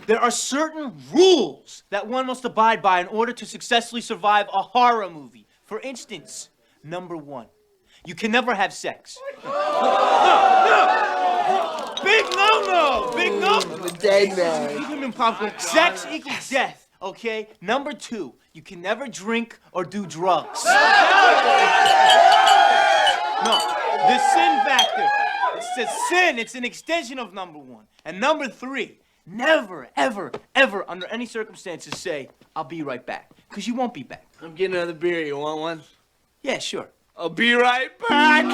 There are certain rules that one must abide by in order to successfully survive a horror movie. For instance, number 1, you can never have sex. No. Big no-no! Big no! I'm a dead man. Keep him in popcorn. Sex equals death, okay? Number 2, you can never drink or do drugs. No, the sin factor. It's a sin. It's an extension of number 1. And number 3, never, ever, ever, under any circumstances say, I'll be right back. Because you won't be back. I'm getting another beer. You want one? Yeah, sure. I'll be right back.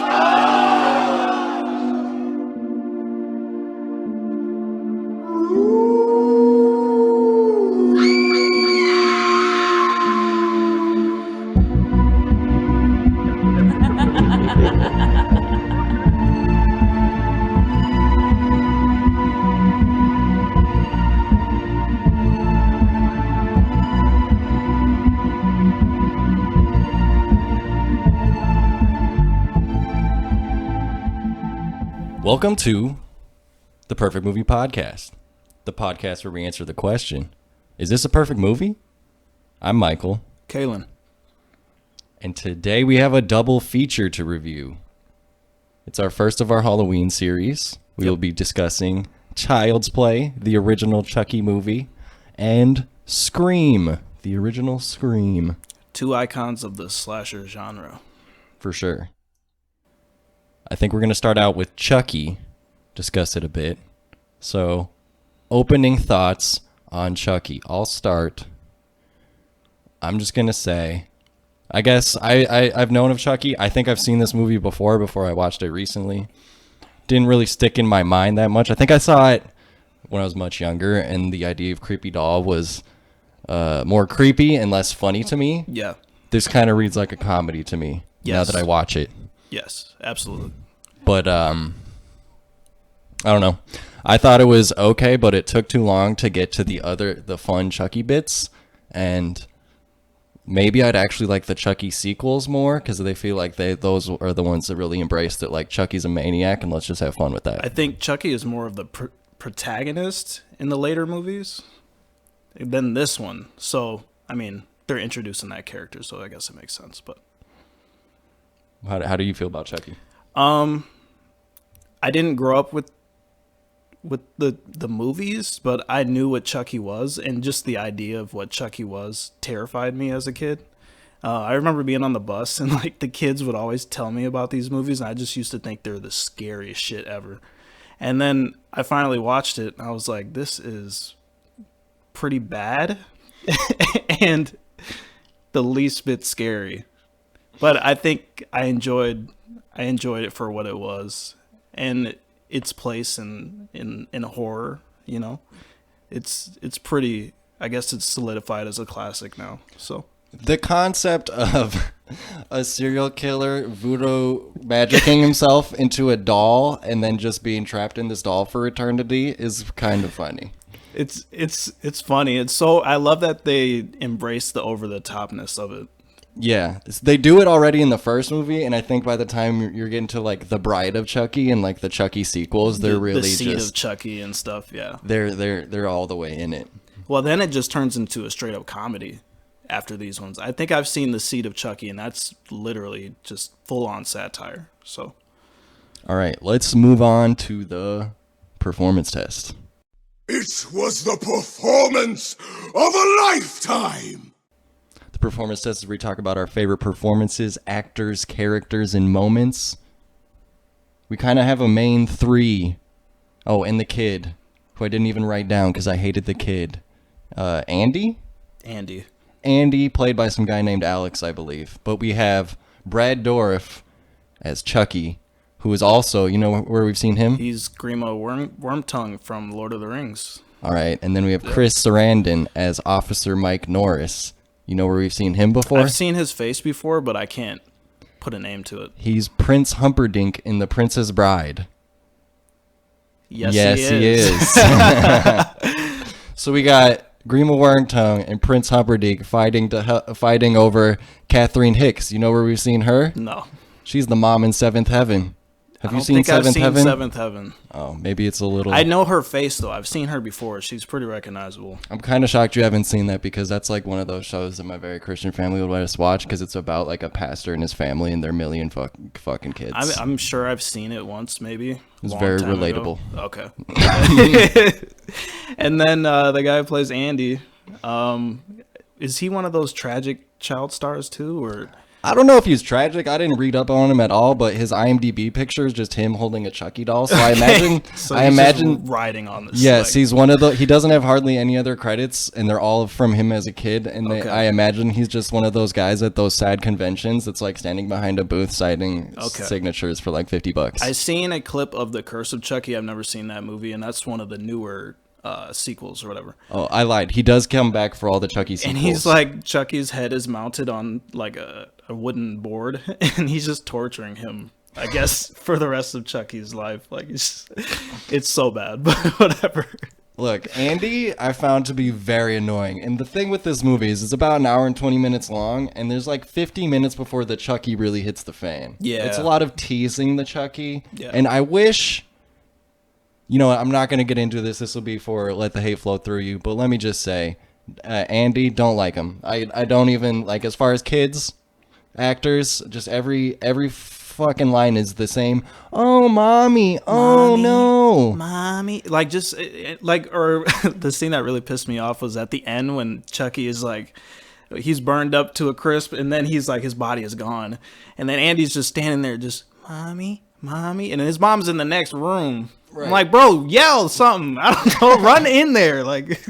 Welcome to the Perfect Movie Podcast, the podcast where we answer the question, is this a perfect movie? I'm Michael. Kalen. And today we have a double feature to review. It's our first of our Halloween series. We will be discussing Child's Play, the original Chucky movie, and Scream, the original Scream. Two icons of the slasher genre. For sure. I think we're going to start out with Chucky, discuss it a bit. So, opening thoughts on Chucky. I'll start. I'm just going to say, I guess I've known of Chucky. I think I've seen this movie before I watched it recently. Didn't really stick in my mind that much. I think I saw it when I was much younger, and the idea of creepy doll was more creepy and less funny to me. Yeah. This kind of reads like a comedy to me now that I watch it. Yes, absolutely. But I don't know. I thought it was okay, but it took too long to get to the fun Chucky bits, and maybe I'd actually like the Chucky sequels more because they feel like those are the ones that really embraced it. Like Chucky's a maniac, and let's just have fun with that. I think Chucky is more of the protagonist in the later movies than this one. So, I mean, they're introducing that character, so I guess it makes sense. But how do you feel about Chucky? I didn't grow up with the movies, but I knew what Chucky was, and just the idea of what Chucky was terrified me as a kid. I remember being on the bus, and like the kids would always tell me about these movies, and I just used to think they're the scariest shit ever. And then I finally watched it, and I was like, this is pretty bad, and the least bit scary. But I think I enjoyed it for what it was, and its place in horror. You know, it's pretty. I guess it's solidified as a classic now. So the concept of a serial killer voodoo magicking himself into a doll and then just being trapped in this doll for eternity is kind of funny. It's funny. It's so I love that they embrace the over the topness of it. Yeah, they do it already in the first movie, and I think by the time you're getting to like the Bride of Chucky and like the Chucky sequels, they're really the seed just of Chucky and stuff. Yeah, they're all the way in it. Well, then it just turns into a straight up comedy after these ones. I think I've seen the Seed of Chucky, and that's literally just full on satire. So, all right, let's move on to the performance test. It was the performance of a lifetime. The performance test is where we talk about our favorite performances, actors, characters, and moments. We kind of have a main three. Oh, and the kid, who I didn't even write down because I hated the kid. Andy, played by some guy named Alex, I believe. But we have Brad Dourif as Chucky, who is also, you know where we've seen him? He's Grima Wormtongue from Lord of the Rings. All right, and then we have Chris Sarandon as Officer Mike Norris. You know where we've seen him before? I've seen his face before, but I can't put a name to it. He's Prince Humperdinck in The Princess Bride. Yes, he is. So we got Grima Wormtongue and Prince Humperdinck fighting over Catherine Hicks. You know where we've seen her? No. She's the mom in Seventh Heaven. Have I you don't seen think I've Seventh seen Heaven? Seventh Heaven. Oh, maybe it's a little. I know her face though. I've seen her before. She's pretty recognizable. I'm kind of shocked you haven't seen that because that's like one of those shows that my very Christian family would let us watch because it's about like a pastor and his family and their million fucking kids. I'm sure I've seen it once, maybe. It's very relatable. Okay. And then the guy who plays Andy, is he one of those tragic child stars too, or? I don't know if he's tragic. I didn't read up on him at all, but his IMDb picture is just him holding a Chucky doll. So I imagine, So I he's imagine, just riding on this. yes, like- he's one of the. He doesn't have hardly any other credits, and they're all from him as a kid. And Okay. I imagine he's just one of those guys at those sad conventions that's like standing behind a booth signing Okay. signatures for like $50. I seen a clip of The Curse of Chucky. I've never seen that movie, and that's one of the newer sequels or whatever. Oh, I lied. He does come back for all the Chucky sequels. And he's like, Chucky's head is mounted on like a wooden board, and he's just torturing him, I guess, for the rest of Chucky's life. Like, it's so bad, but whatever. Look, Andy, I found to be very annoying. And the thing with this movie is it's about an hour and 20 minutes long, and there's like 50 minutes before the Chucky really hits the fan. Yeah. It's a lot of teasing the Chucky. Yeah. And I wish, you know what, I'm not going to get into this. This will be for Let the Hate Flow Through You. But let me just say, Andy, don't like him. I don't even, like, as far as kids, actors, just every fucking line is the same. Oh, mommy. Oh, Mommy. no. Mommy, like, just like, or the scene that really pissed me off was at the end when Chucky is like, he's burned up to a crisp, and then he's like, his body is gone, and then Andy's just standing there, just mommy, mommy, and his mom's in the next room. Right. I'm like, bro, yell something. I don't know, run in there, like.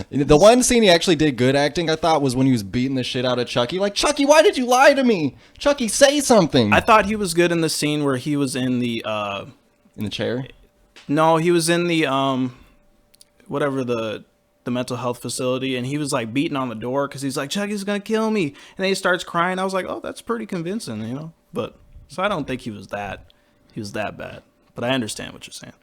The one scene he actually did good acting, I thought, was when he was beating the shit out of Chucky. Like, Chucky, why did you lie to me? Chucky, say something. I thought he was good in the scene where he was in the In the chair? no, he was in the whatever the mental health facility, and he was like beating on the door because he's like, Chucky's gonna kill me, and then he starts crying. I was like, oh, that's pretty convincing, you know. But so I don't think he was that bad, but I understand what you're saying.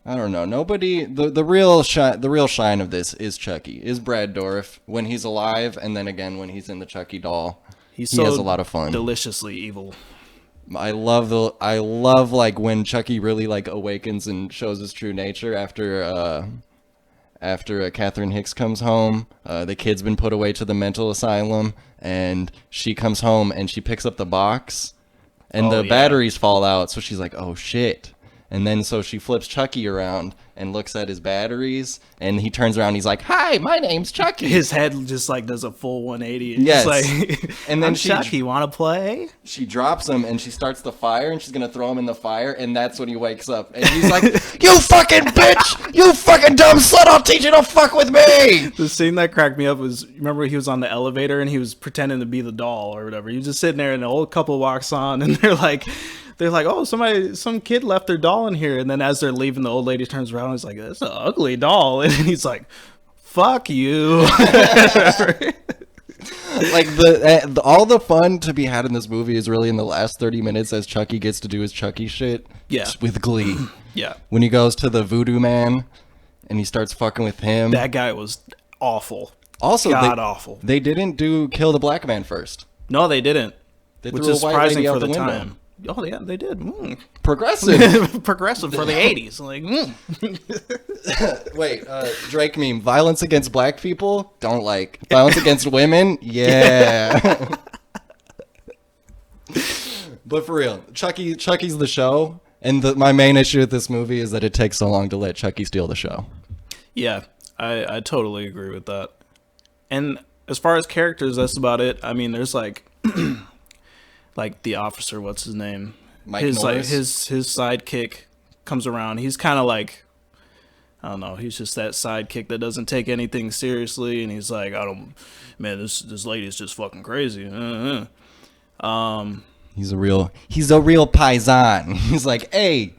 I don't know. Nobody. The real shine of this is Chucky. Is Brad Dourif when he's alive, and then again when he's in the Chucky doll. He has a lot of fun. Deliciously evil. I love like when Chucky really like awakens and shows his true nature after Catherine Hicks comes home. The kid's been put away to the mental asylum, and she comes home and she picks up the box, and the batteries fall out. So she's like, "Oh shit." And then so she flips Chucky around and looks at his batteries, and he turns around and he's like, "Hi, my name's Chucky." His head just like does a full 180. And Yes. like, And then I'm she- Chucky, want to play? She drops him and she starts the fire and she's gonna throw him in the fire, and that's when he wakes up and he's like, "You fucking bitch! You fucking dumb slut! I'll teach you to fuck with me!" The scene that cracked me up was, remember he was on the elevator and he was pretending to be the doll or whatever. He was just sitting there and the old couple walks on and they're like, oh, some kid left their doll in here. And then as they're leaving, the old lady turns around and is like, that's an ugly doll. And he's like, fuck you. Like all the fun to be had in this movie is really in the last 30 minutes as Chucky gets to do his Chucky shit. Yeah. Just with glee. Yeah. When he goes to the voodoo man and he starts fucking with him. That guy was awful. Also, God awful. They didn't kill the black man first. No, they didn't. They Which threw is a white surprising lady for out the the window. time. Oh, yeah, they did. Progressive. Progressive for the 80s. Like, Wait, Drake meme. Violence against black people? Don't like. Violence against women? Yeah. But for real, Chucky's the show. And my main issue with this movie is that it takes so long to let Chucky steal the show. yeah, I totally agree with that. And as far as characters, that's about it. I mean, there's like... like the officer, what's his name? Mike his Norris? his sidekick comes around. He's kind of like, I don't know. He's just that sidekick that doesn't take anything seriously, and he's like, this lady's just fucking crazy. He's a real paisan. He's like, hey,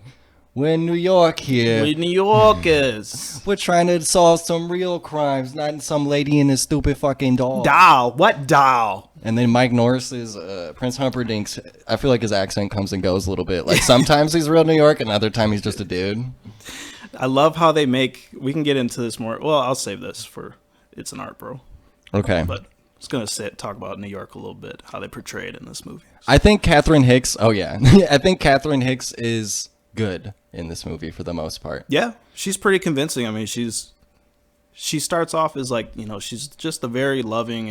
we're in New York here. We New Yorkers. We're trying to solve some real crimes, not some lady in a stupid fucking doll. Doll. What doll? And then Mike Norris is Prince Humperdinck's. I feel like his accent comes and goes a little bit. Like sometimes he's real New York, and other time he's just a dude. I love how they make. We can get into this more. Well, I'll save this for. It's an art, bro. Okay. But was gonna talk about New York a little bit, how they portray it in this movie. I think Catherine Hicks. Oh yeah, I think Catherine Hicks is good in this movie for the most part. Yeah, she's pretty convincing. I mean, she starts off as like, she's just a very loving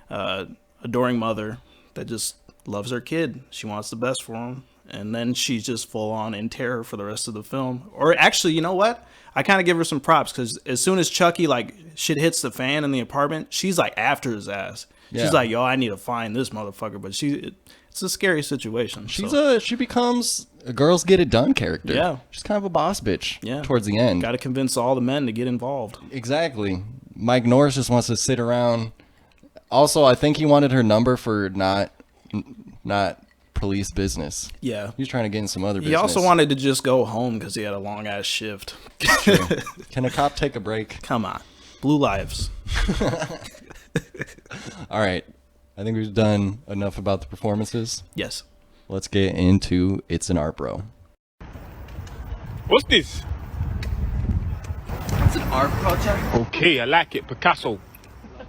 and adoring mother that just loves her kid. She wants the best for him. And then she's just full on in terror for the rest of the film. Or actually, you know what? I kind of give her some props because as soon as Chucky, like, shit hits the fan in the apartment, she's like after his ass. Yeah. She's like, yo, I need to find this motherfucker. But it's a scary situation. She becomes a girls get it done character. Yeah. She's kind of a boss bitch. Yeah. Towards the end. Got to convince all the men to get involved. Exactly. Mike Norris just wants to sit around. Also, I think he wanted her number for not police business. Yeah. He was trying to get in some other business. He also wanted to just go home because he had a long ass shift. Can a cop take a break? Come on. Blue lives. All right. I think we've done enough about the performances. Yes. Let's get into It's an Art Bro. What's this? It's an art project. Okay, I like it. Picasso.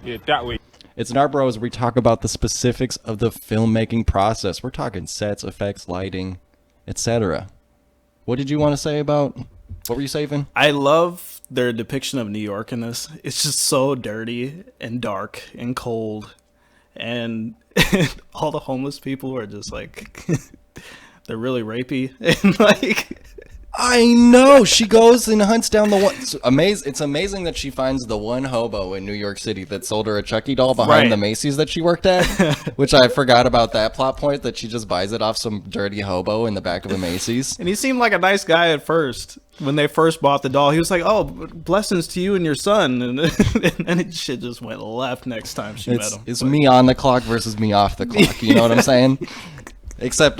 Yeah, that way. It's an Art Bro as we talk about the specifics of the filmmaking process. We're talking sets, effects, lighting, etc. What did you want to say about... What were you saving? I love their depiction of New York in this. It's just so dirty and dark and cold. And all the homeless people are just like... they're really rapey. And like... I know. She goes and hunts down the one. It's amazing that she finds the one hobo in New York City that sold her a Chucky doll behind Right. the Macy's that she worked at. Which I forgot about that plot point, that she just buys it off some dirty hobo in the back of a Macy's. And he seemed like a nice guy at first. When they first bought the doll, he was like, "Oh, blessings to you and your son." And then shit just went left next time she met him. It's me on the clock versus me off the clock. You know what I'm saying? Except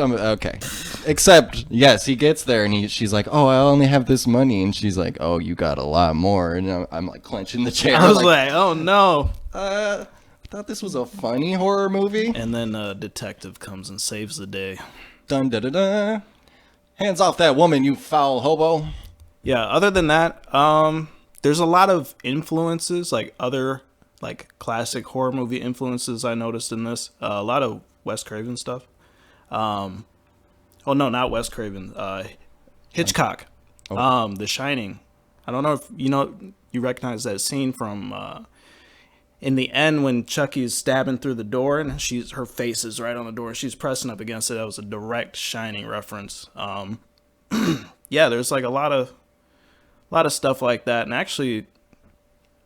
yes, he gets there and she's like, "Oh, I only have this money," and she's like, "Oh, you got a lot more," and I'm like clenching the chair. I was like, "Oh no!" I thought this was a funny horror movie. And then a detective comes and saves the day. Dun da da da. Hands off that woman, you foul hobo. Yeah. Other than that, there's a lot of influences, like other like classic horror movie influences. I noticed in this a lot of Wes Craven stuff. Oh no, not Wes Craven. Hitchcock. The Shining. I don't know if you recognize that scene from in the end when Chucky's stabbing through the door and her face is right on the door and she's pressing up against it. That was a direct Shining reference. Yeah, there's like a lot of stuff like that, and actually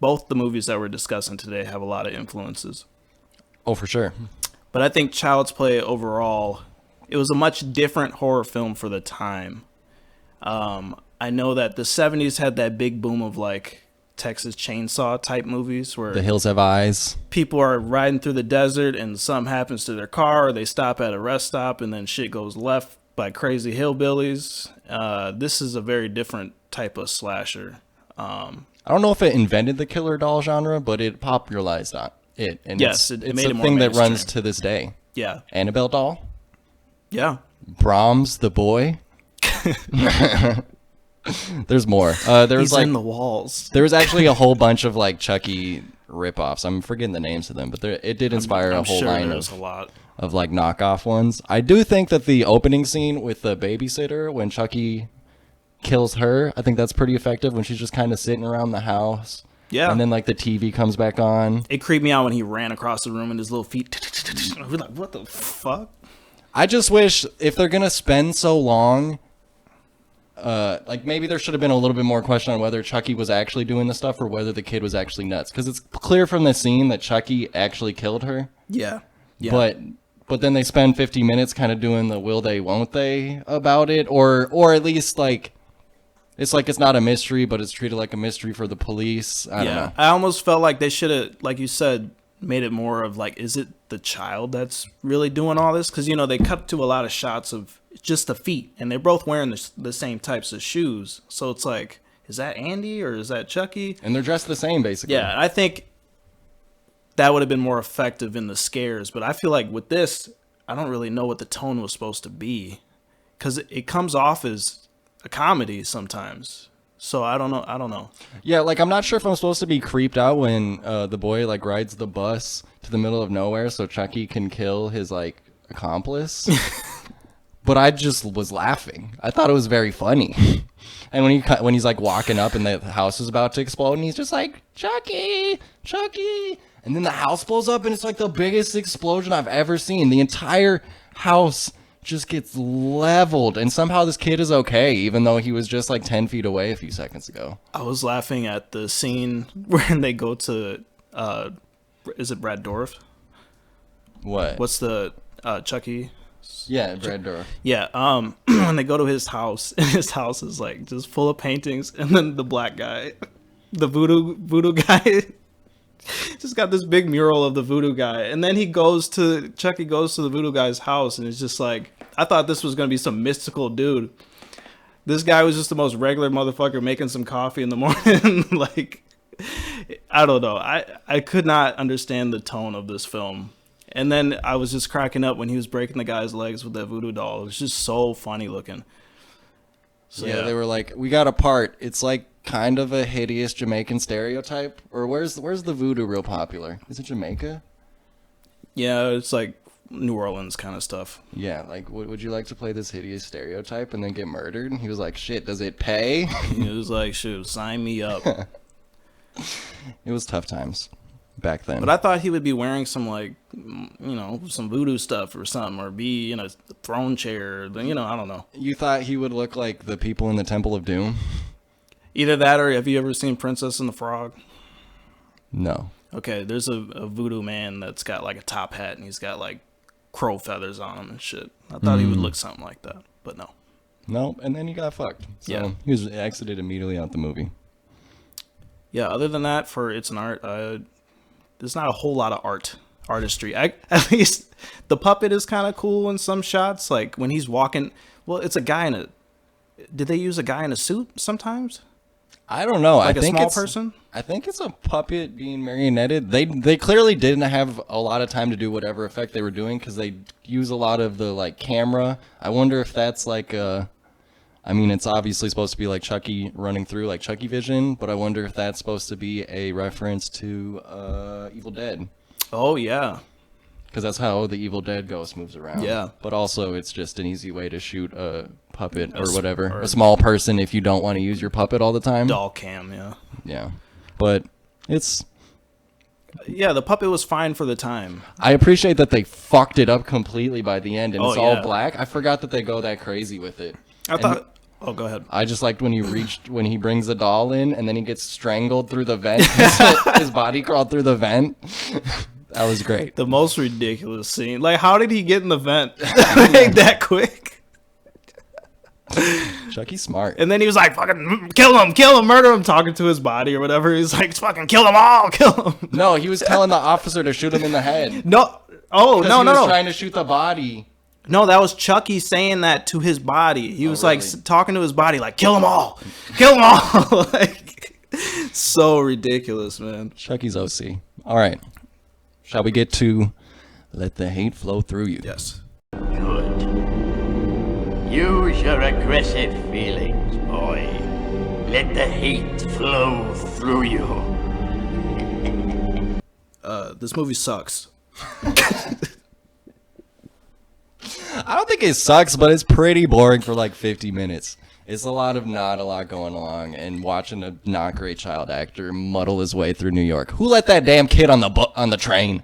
both the movies that we're discussing today have a lot of influences. Oh, for sure. But I think Child's Play overall, it was a much different horror film for the time. I know that the 70s had that big boom of like Texas Chainsaw type movies where The Hills Have Eyes. people are riding through the desert and something happens to their car, or they stop at a rest stop and then shit goes left by crazy hillbillies. This is a very different type of slasher. I don't know if it invented the killer doll genre, but it popularized it. And Yes, it's it made a it more thing that runs mainstream. to this day. Yeah. Annabelle doll, Yeah. Brahms the boy. There's more. There was He's like in the walls. there was actually a whole bunch of like Chucky ripoffs. I'm forgetting the names of them, but it did inspire a I'm whole sure line there's a lot. of like knockoff ones. I do think that the opening scene with the babysitter when Chucky kills her, I think that's pretty effective when she's just kind of sitting around the house. Yeah. And then like the TV comes back on. It creeped me out when he ran across the room and his little feet. I was like, what the fuck? I just wish if they're gonna spend so long, like maybe there should have been a little bit more question on whether Chucky was actually doing the stuff or whether the kid was actually nuts. Because it's clear from the scene that Chucky actually killed her. Yeah. Yeah. But then they spend 50 minutes kind of doing the will they, won't they about it, or at least like it's not a mystery, but it's treated like a mystery for the police. I don't know. I almost felt like they should have, like you said, made it more of like, is it the child that's really doing all this? Because they cut to a lot of shots of just the feet, and they're both wearing the same types of shoes. So it's like, is that Andy or is that Chucky? And they're dressed the same basically. Yeah, I think that would have been more effective in the scares. But I feel like with this, I don't really know what the tone was supposed to be, because it comes off as a comedy sometimes. So I don't know. Yeah, like I'm not sure if I'm supposed to be creeped out when the boy like rides the bus to the middle of nowhere so Chucky can kill his like accomplice. But I just was laughing. I thought it was very funny. And when he's like walking up and the house is about to explode and he's just like, Chucky, Chucky. And then the house blows up and it's like the biggest explosion I've ever seen. The entire house just gets leveled. And somehow this kid is okay, even though he was just like 10 feet away a few seconds ago. I was laughing at the scene where they go to, is it Brad Dourif? What? What's the Chucky? Yeah, Brad Dourif. Yeah, when they go to his house, and his house is like just full of paintings, and then the black guy, the voodoo guy, just got this big mural of the voodoo guy, and then Chucky goes to the voodoo guy's house, and it's just like, I thought this was gonna be some mystical dude. This guy was just the most regular motherfucker making some coffee in the morning. Like, I don't know. I could not understand the tone of this film. And then I was just cracking up when he was breaking the guy's legs with that voodoo doll. It was just so funny looking. So, yeah, they were like, we got a part. It's like kind of a hideous Jamaican stereotype. Or where's the voodoo real popular? Is it Jamaica? Yeah, it's like New Orleans kind of stuff. Yeah, like, would you like to play this hideous stereotype and then get murdered? And he was like, shit, does it pay? It was like, shoot, sign me up. It was tough times back then. But I thought he would be wearing some, like, some voodoo stuff or something, or be in a throne chair. I don't know. You thought he would look like the people in the Temple of Doom? Either that, or have you ever seen Princess and the Frog? No. Okay, there's a voodoo man that's got like a top hat and he's got like crow feathers on him and shit. I thought he would look something like that, but no. No, and then he got fucked. So Yeah. he was exited immediately out the movie. Yeah, other than that, for It's an Art, there's not a whole lot of artistry. At least the puppet is kind of cool in some shots, like when he's walking. Well, it's a guy in a. Did they use a guy in a suit sometimes? I don't know. Like I a think small it's, person? I think it's a puppet being marionetted. They clearly didn't have a lot of time to do whatever effect they were doing because they use a lot of the like camera. I wonder if that's like I mean, it's obviously supposed to be like Chucky running through, like Chucky vision, but I wonder if that's supposed to be a reference to Evil Dead. Oh yeah, Because that's how the Evil Dead ghost moves around. Yeah. But also, it's just an easy way to shoot a puppet or s- whatever. or- A small person if you don't want to use your puppet all the time. doll cam. Yeah, Yeah. But it's... yeah. The puppet was fine for the time. I appreciate that they fucked it up completely by the end, and Oh, it's all yeah. black. I forgot that they go that crazy with it. I thought. Oh, go ahead. I just liked when he brings the doll in, and then he gets strangled through the vent. His body crawled through the vent. That was great. The most ridiculous scene. Like, how did he get in the vent like, that quick? Chucky's smart. And then he was like, fucking kill him, murder him, talking to his body or whatever. He's like, fucking kill them all, kill him. No, he was telling the officer to shoot him in the head. No. Oh, 'Cause no, he no, was no. trying to shoot the body. No, that was Chucky saying that to his body. He was like really? talking to his body, like, kill them all. Like, so ridiculous, man. Chucky's OC. All right. Shall we get to Let the Hate Flow Through You? Yes. Good. Use your aggressive feelings, boy. Let the hate flow through you. This movie sucks. I don't think it sucks, but it's pretty boring for like 50 minutes. It's not a lot going along, and watching a not great child actor muddle his way through New York. Who let that damn kid on the train?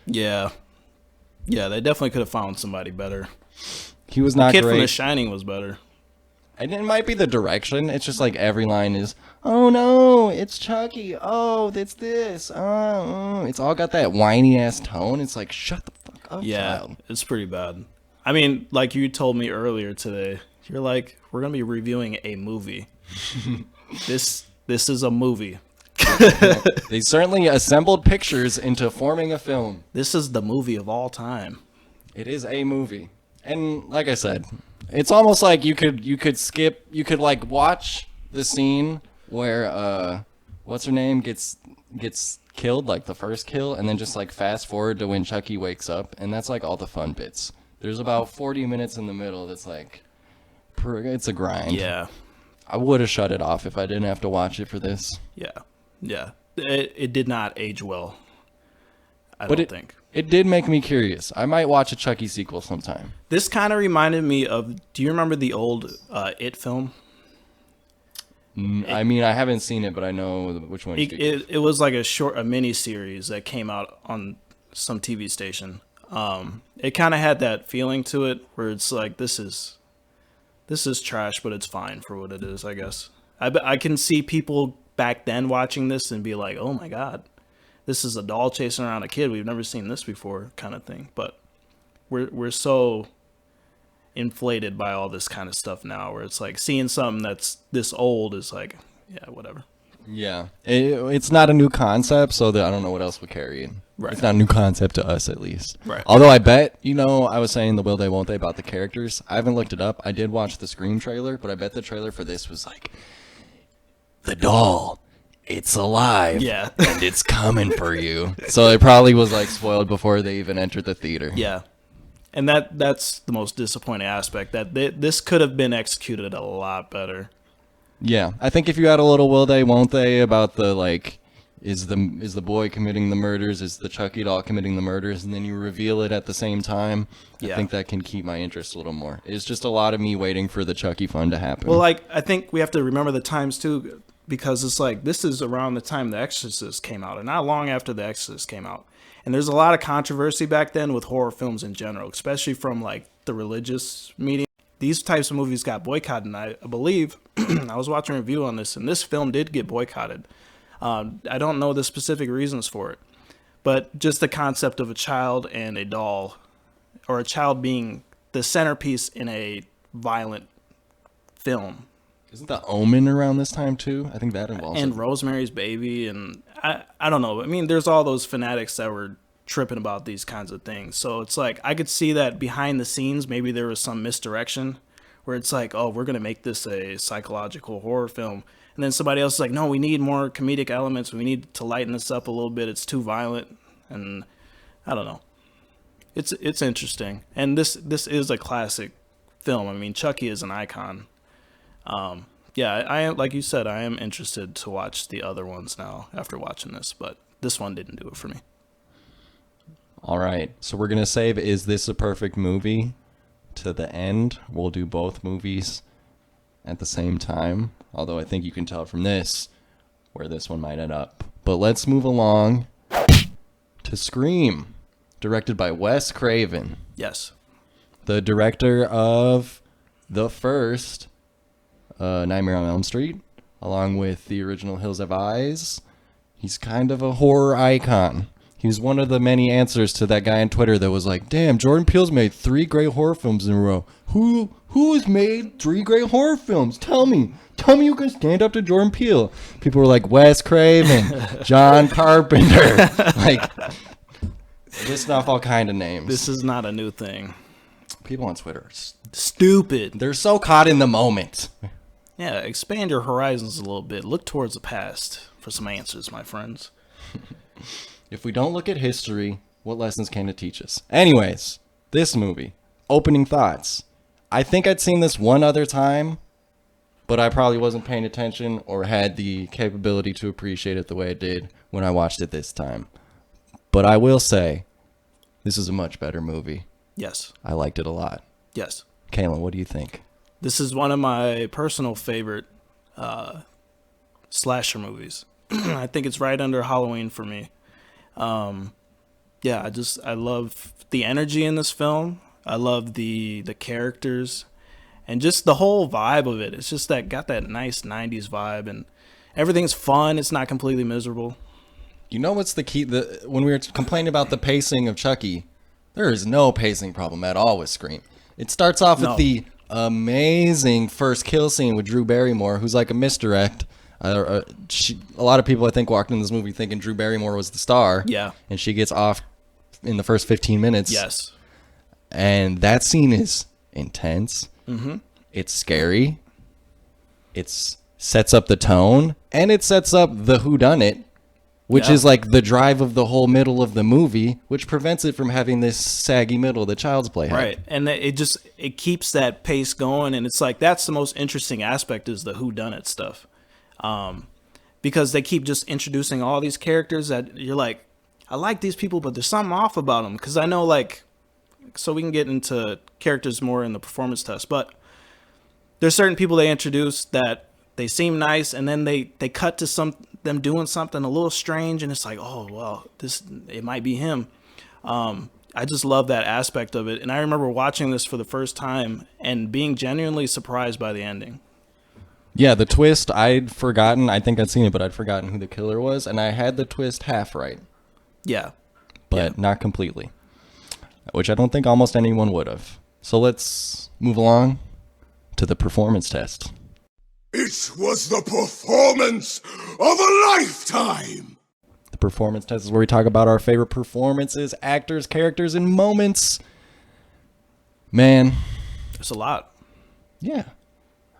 Yeah. Yeah, they definitely could have found somebody better. He was not Kid from The great. Shining was better. And it might be the direction. It's just like every line is, oh no, it's Chucky. Oh, it's this. Oh. It's all got that whiny ass tone. It's like, shut the fuck up, Yeah, child. it's pretty bad. I mean, like you told me earlier today, you're like, we're gonna be reviewing a movie. This is a movie. They certainly assembled pictures into forming a film. This is the movie of all time. It is a movie. And like I said, it's almost like you could like watch the scene where what's her name gets killed, like the first kill, and then just like fast forward to when Chucky wakes up, and that's like all the fun bits. There's about 40 minutes in the middle that's like it's a grind. Yeah. I would have shut it off if I didn't have to watch it for this. Yeah. It did not age well. I don't think. It did make me curious. I might watch a Chucky sequel sometime. This kind of reminded me of. Do you remember the old It film? I mean, I haven't seen it, but I know which one. It was like a mini series that came out on some TV station. It kind of had that feeling to it where it's like this is trash, but it's fine for what it is. I guess I can see people back then watching this and be like, "Oh my god, this is a doll chasing around a kid. We've never seen this before," kind of thing. But we're so inflated by all this kind of stuff now, where it's like seeing something that's this old is like, yeah, whatever. Yeah, it's not a new concept, so I don't know what else would carry it. Right. It's not a new concept to us, at least. Right. Although I bet, I was saying the will they, won't they about the characters. I haven't looked it up. I did watch the Scream trailer, but I bet the trailer for this was like, the doll, it's alive. Yeah. And it's coming for you. So it probably was like spoiled before they even entered the theater. Yeah. And that's the most disappointing aspect, that this could have been executed a lot better. Yeah, I think if you had a little will they, won't they about the like, is the boy committing the murders, is the Chucky doll committing the murders, and then you reveal it at the same time, I think that can keep my interest a little more. It's just a lot of me waiting for the Chucky fun to happen. Well, like, I think we have to remember the times too, because it's like this is around the time The Exorcist came out, and not long after The Exorcist came out. And there's a lot of controversy back then with horror films in general, especially from like the religious media. These types of movies got boycotted, and I believe I was watching a review on this, and this film did get boycotted. I don't know the specific reasons for it, but just the concept of a child and a doll, or a child being the centerpiece in a violent film. Isn't The Omen around this time too? I think that involves and Rosemary's Baby, and I don't know. I mean, there's all those fanatics that were tripping about these kinds of things. So it's like I could see that behind the scenes, maybe there was some misdirection where it's like, oh, we're gonna make this a psychological horror film, and then somebody else is like, no, we need more comedic elements. We need to lighten this up a little bit. It's too violent, and I don't know. It's interesting, and this is a classic film. I mean, Chucky is an icon. Yeah, I am, like you said, I am interested to watch the other ones now after watching this, but this one didn't do it for me. All right, so we're gonna save "Is This a Perfect Movie" to the end. We'll do both movies at the same time, although I think you can tell from this where this one might end up. But let's move along to Scream, directed by Wes Craven. Yes. The director of the first Nightmare on Elm Street, along with the original Hills Have Eyes. He's kind of a horror icon. He's one of the many answers to that guy on Twitter that was like, damn, Jordan Peele's made 3 great horror films in a row. Who has made 3 great horror films? Tell me you can stand up to Jordan Peele. People were like, Wes Craven, John Carpenter. Like, listing off all kind of names. This is not a new thing. People on Twitter are stupid. They're so caught in the moment. Yeah, expand your horizons a little bit. Look towards the past for some answers, my friends. If we don't look at history, what lessons can it teach us? Anyways, this movie, opening thoughts. I think I'd seen this one other time, but I probably wasn't paying attention or had the capability to appreciate it the way I did when I watched it this time. But I will say, this is a much better movie. Yes. I liked it a lot. Yes. Kaylin, what do you think? This is one of my personal favorite slasher movies. I think it's right under Halloween for me. Yeah, I love the energy in this film. I love the characters and just the whole vibe of it. It's just got that nice 90s vibe, and everything's fun. It's not completely miserable. You know what's the key? When we were complaining about the pacing of Chucky, there is no pacing problem at all with Scream. It starts off with the amazing first kill scene with Drew Barrymore, who's like a misdirect. A lot of people, I think, walked in this movie thinking Drew Barrymore was the star. Yeah. And she gets off in the first 15 minutes. Yes. And that scene is intense. Mm-hmm. It's scary. It sets up the tone, and it sets up the whodunit which Yeah. is like the drive of the whole middle of the movie, which prevents it from having this saggy middle that Child's Play had. Right, and it keeps that pace going, and it's like that's the most interesting aspect is the whodunit stuff, because they keep just introducing all these characters that you're like, I like these people, but there's something off about them. Because I know, like, so we can get into characters more in the performance test, but there's certain people they introduce that they seem nice, and then they cut to them doing something a little strange, and it's like, oh well, it might be him. I just love that aspect of it, and I remember watching this for the first time and being genuinely surprised by the ending. Yeah, the twist, I'd forgotten. I think I'd seen it, but I'd forgotten who the killer was, and I had the twist half right, Yeah, but not completely, which I don't think almost anyone would have. So let's move along to the performance test. It was the performance of a lifetime! The performance test is where we talk about our favorite performances, actors, characters, and moments. Man, there's a lot. yeah.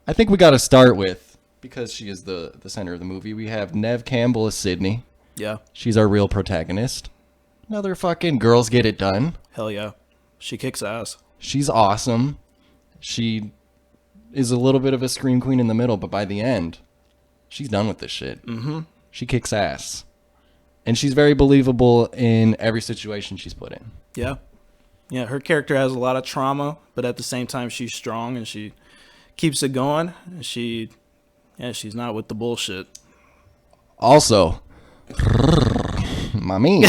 I think we got to start with, because she is the center of the movie, we have Neve Campbell as Sydney. Yeah, She's our real protagonist. Another fucking Girls Get It Done. hell yeah, she kicks ass. She's awesome. She is a little bit of a scream queen in the middle, but by the end, she's done with this shit. Mm-hmm. She kicks ass. And she's very believable in every situation she's put in. Yeah, yeah, her character has a lot of trauma, but at the same time, she's strong and she keeps it going. And she's not with the bullshit. Also, mommy.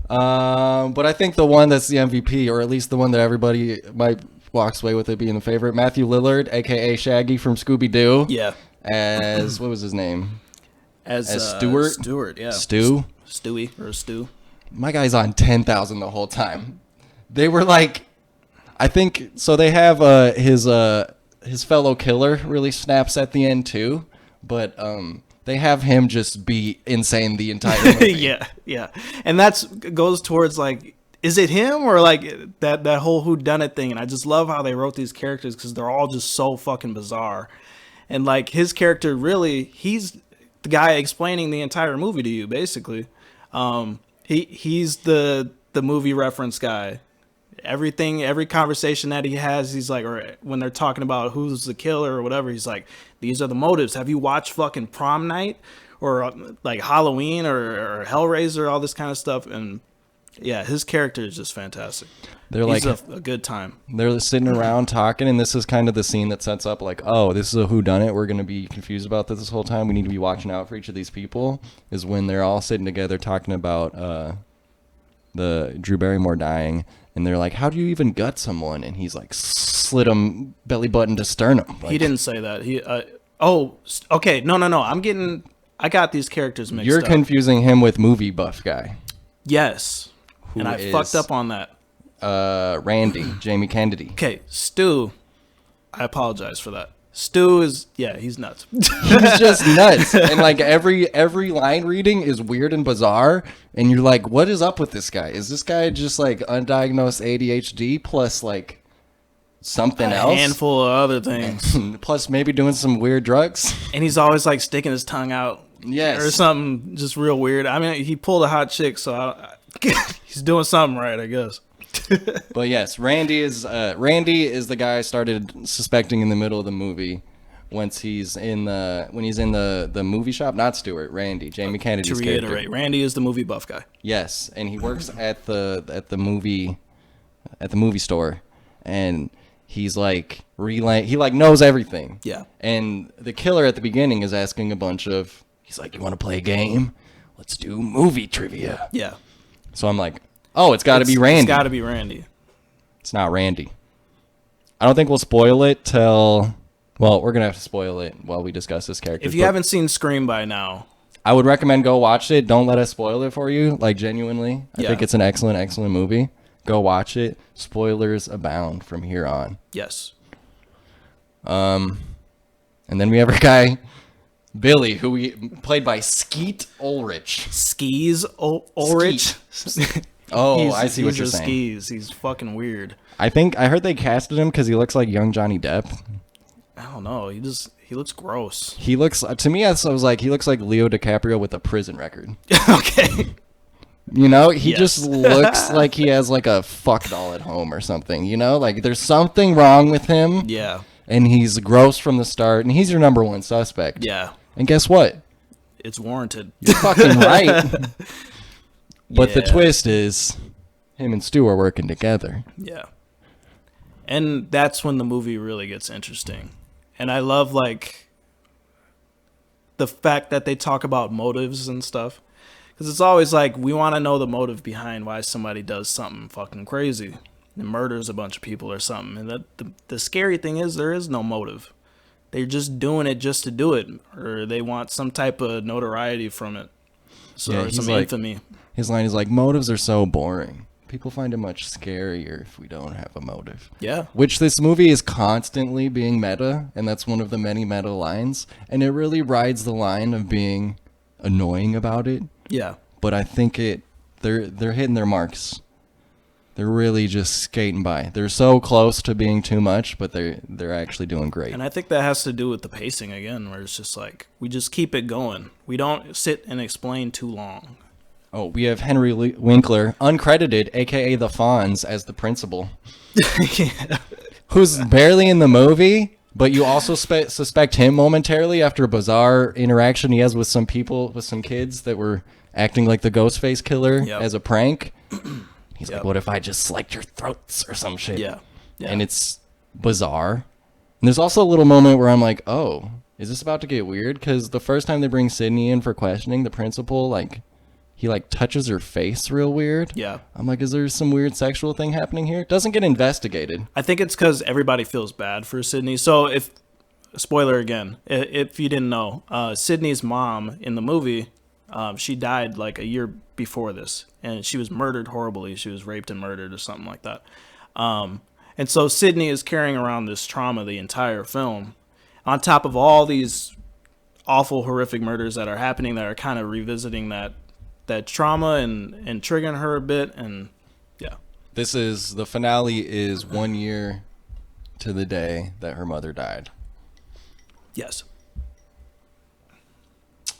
But I think the one that's the MVP, or at least the one that everybody might walks away with it being the favorite, Matthew Lillard, aka Shaggy from Scooby-Doo. Yeah, As what was his name? as Stuart? Stuart, yeah, Stu. Stewie or Stu. My guy's on 10,000 the whole time. They were like, I think so. They have his fellow killer really snaps at the end too, but they have him just be insane the entire movie. yeah, and that's goes towards like, is it him or like that whole whodunit thing? And I just love how they wrote these characters because they're all just so fucking bizarre, and like his character really, he's the guy explaining the entire movie to you basically. He's the movie reference guy. Every conversation that he has, he's like, or when they're talking about who's the killer or whatever, he's like, these are the motives. Have you watched fucking Prom Night or like Halloween or Hellraiser, all this kind of stuff? And yeah, his character is just fantastic. They're He's like a good time. they're sitting around talking, and this is kind of the scene that sets up like, oh, this is a whodunit. We're gonna be confused about this whole time. We need to be watching out for each of these people. Is when they're all sitting together talking about the Drew Barrymore dying. And they're like, how do you even gut someone? And he's like, slit him belly button to sternum. Like, He didn't say that. Okay. No. I got these characters mixed You're up. confusing him with movie buff guy. Yes. And I is- fucked up on that. Randy, Jamie Kennedy. Okay, Stu. I apologize for that. Stu he's nuts. He's just nuts. And like every line reading is weird and bizarre. And you're like, what is up with this guy? Is this guy just like undiagnosed ADHD plus like something A else? handful of other things. Plus maybe doing some weird drugs? And he's always like sticking his tongue out. Yes. Or something just real weird. I mean, he pulled a hot chick, so he's doing something right, I guess. But yes, Randy is the guy I started suspecting in the middle of the movie. When he's in the movie shop, not Stuart, Randy, Jamie Kennedy's To character. reiterate, Randy is the movie buff guy. Yes, and he works at the movie store, and he's like he like knows everything. Yeah. And the killer at the beginning is asking a bunch of. He's like, "You want to play a game? Let's do movie trivia." Yeah. So I'm like, "Oh, it's got to be Randy." It's got to be Randy. It's not Randy. I don't think we'll spoil it till. Well, we're gonna have to spoil it while we discuss this character. If you haven't seen Scream by now, I would recommend go watch it. Don't let us spoil it for you. Like genuinely, I Yeah. think it's an excellent movie. Go watch it. Spoilers abound from here on. yes. And then we have our guy Billy, who we played by Skeet Ulrich. Skis Ulrich. Oh, I see what he's you're a saying. Skis. He's fucking weird. I heard they casted him because he looks like young Johnny Depp. I don't know. He looks gross. He looks to me. I was like, he looks like Leo DiCaprio with a prison record. Okay. You know, he Yes. just looks like he has like a fuck doll at home or something. You know, like there's something wrong with him. Yeah. And he's gross from the start, and he's your number one suspect. Yeah. And guess what? It's warranted. You're fucking right. But the Yeah. twist is, him and Stu are working together. Yeah. And that's when the movie really gets interesting. And I love, like, the fact that they talk about motives and stuff. Because it's always like, we want to know the motive behind why somebody does something fucking crazy and murders a bunch of people or something. And the scary thing is, there is no motive. They're just doing it just to do it. Or they want some type of notoriety from it. So Yeah, it's he's some like- infamy. His line is like, motives are so boring. People find it much scarier if we don't have a motive. Yeah. Which this movie is constantly being meta, and that's one of the many meta lines. And it really rides the line of being annoying about it. Yeah. But I think they're hitting their marks. They're really just skating by. They're so close to being too much, but they're actually doing great. And I think that has to do with the pacing again, where it's just like, we just keep it going. We don't sit and explain too long. Oh, we have Henry Winkler, uncredited, a.k.a. the Fonz, as the principal. Who's barely in the movie, but you also suspect him momentarily after a bizarre interaction he has with some people, with some kids that were acting like the Ghostface killer Yep. as a prank. He's Yep. like, what if I just sliced your throats or some shit? Yeah. Yeah. And it's bizarre. And there's also a little moment where I'm like, oh, is this about to get weird? Because the first time they bring Sydney in for questioning, the principal, like, he like touches her face real weird. Yeah. I'm like, is there some weird sexual thing happening here? It doesn't get investigated. I think it's because everybody feels bad for Sydney. So spoiler again, if you didn't know, Sydney's mom in the movie, she died like a year before this, and she was murdered horribly. She was raped and murdered or something like that. And so Sydney is carrying around this trauma the entire film, on top of all these awful, horrific murders that are happening that are kind of revisiting that trauma and triggering her a bit. And yeah. The finale is 1 year to the day that her mother died. Yes.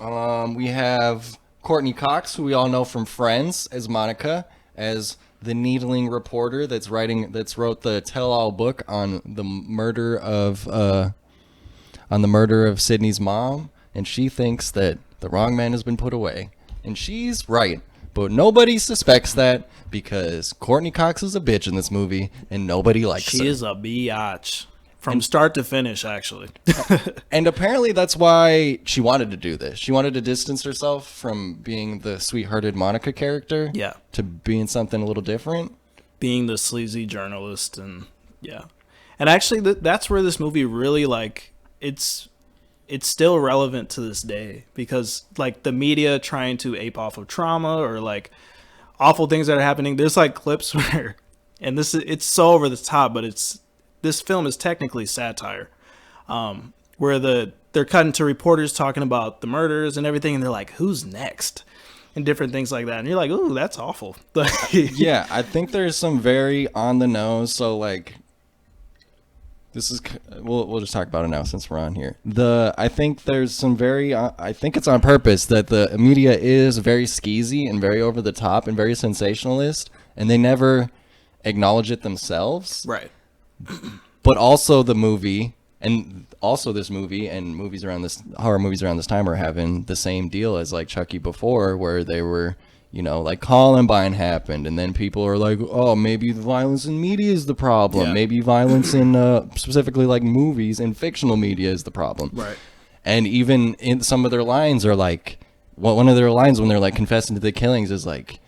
We have Courtney Cox, who we all know from Friends, as Monica, as the needling reporter that's wrote the tell-all book on the murder of Sydney's mom, and she thinks that the wrong man has been put away, and she's right. But nobody suspects that because Courtney Cox is a bitch in this movie, and nobody likes her. She is a biatch. From start to finish, actually. And apparently that's why she wanted to do this. She wanted to distance herself from being the sweethearted Monica character. Yeah. To being something a little different. Being the sleazy journalist, and yeah. And actually, that's where this movie really, like, it's still relevant to this day, because, like, the media trying to ape off of trauma or, like, awful things that are happening. There's, like, clips where, and it's so over the top, but this film is technically satire, where they're cutting to reporters talking about the murders and everything, and they're like, who's next? And different things like that. And you're like, ooh, that's awful. Yeah, I think there's some very on the nose. So like, we'll just talk about it now since we're on here. I think there's some very, I think it's on purpose that the media is very skeezy and very over the top and very sensationalist, and they never acknowledge it themselves. Right. But also the movie, and also this movie and horror movies around this time are having the same deal as like Chucky before, where they were, like Columbine happened, and then people are like, oh, maybe the violence in media is the problem. Yeah. Maybe violence in specifically like movies and fictional media is the problem. Right. And even in some of their lines are like, one of their lines when they're like confessing to the killings is like,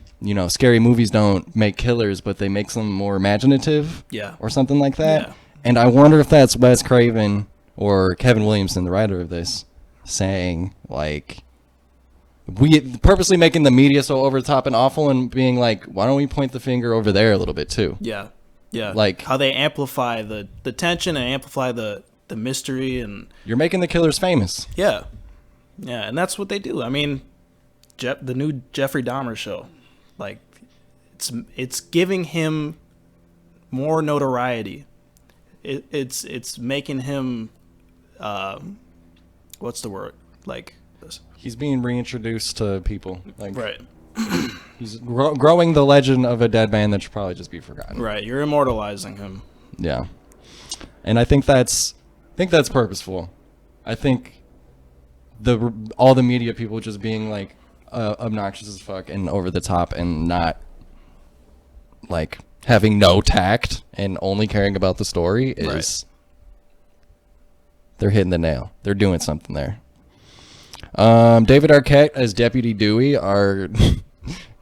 scary movies don't make killers, but they make them more imaginative. Yeah. Or something like that. Yeah. And I wonder if that's Wes Craven or Kevin Williamson, the writer of this, saying, like, we purposely making the media so over the top and awful, and being like, why don't we point the finger over there a little bit too? Yeah. Yeah. Like, how they amplify the tension and amplify the mystery, and you're making the killers famous. yeah. Yeah, and that's what they do. I mean, the new Jeffrey Dahmer show, like, it's giving him more notoriety. It's making him what's the word? Like, He's being reintroduced to people. Like, right. he's growing the legend of a dead man that should probably just be forgotten. Right. You're immortalizing him. Yeah. And I think that's purposeful. I think all the media people just being like obnoxious as fuck and over the top and not like having no tact and only caring about the story is Right. They're hitting the nail. They're doing something there. David Arquette as Deputy Dewey, our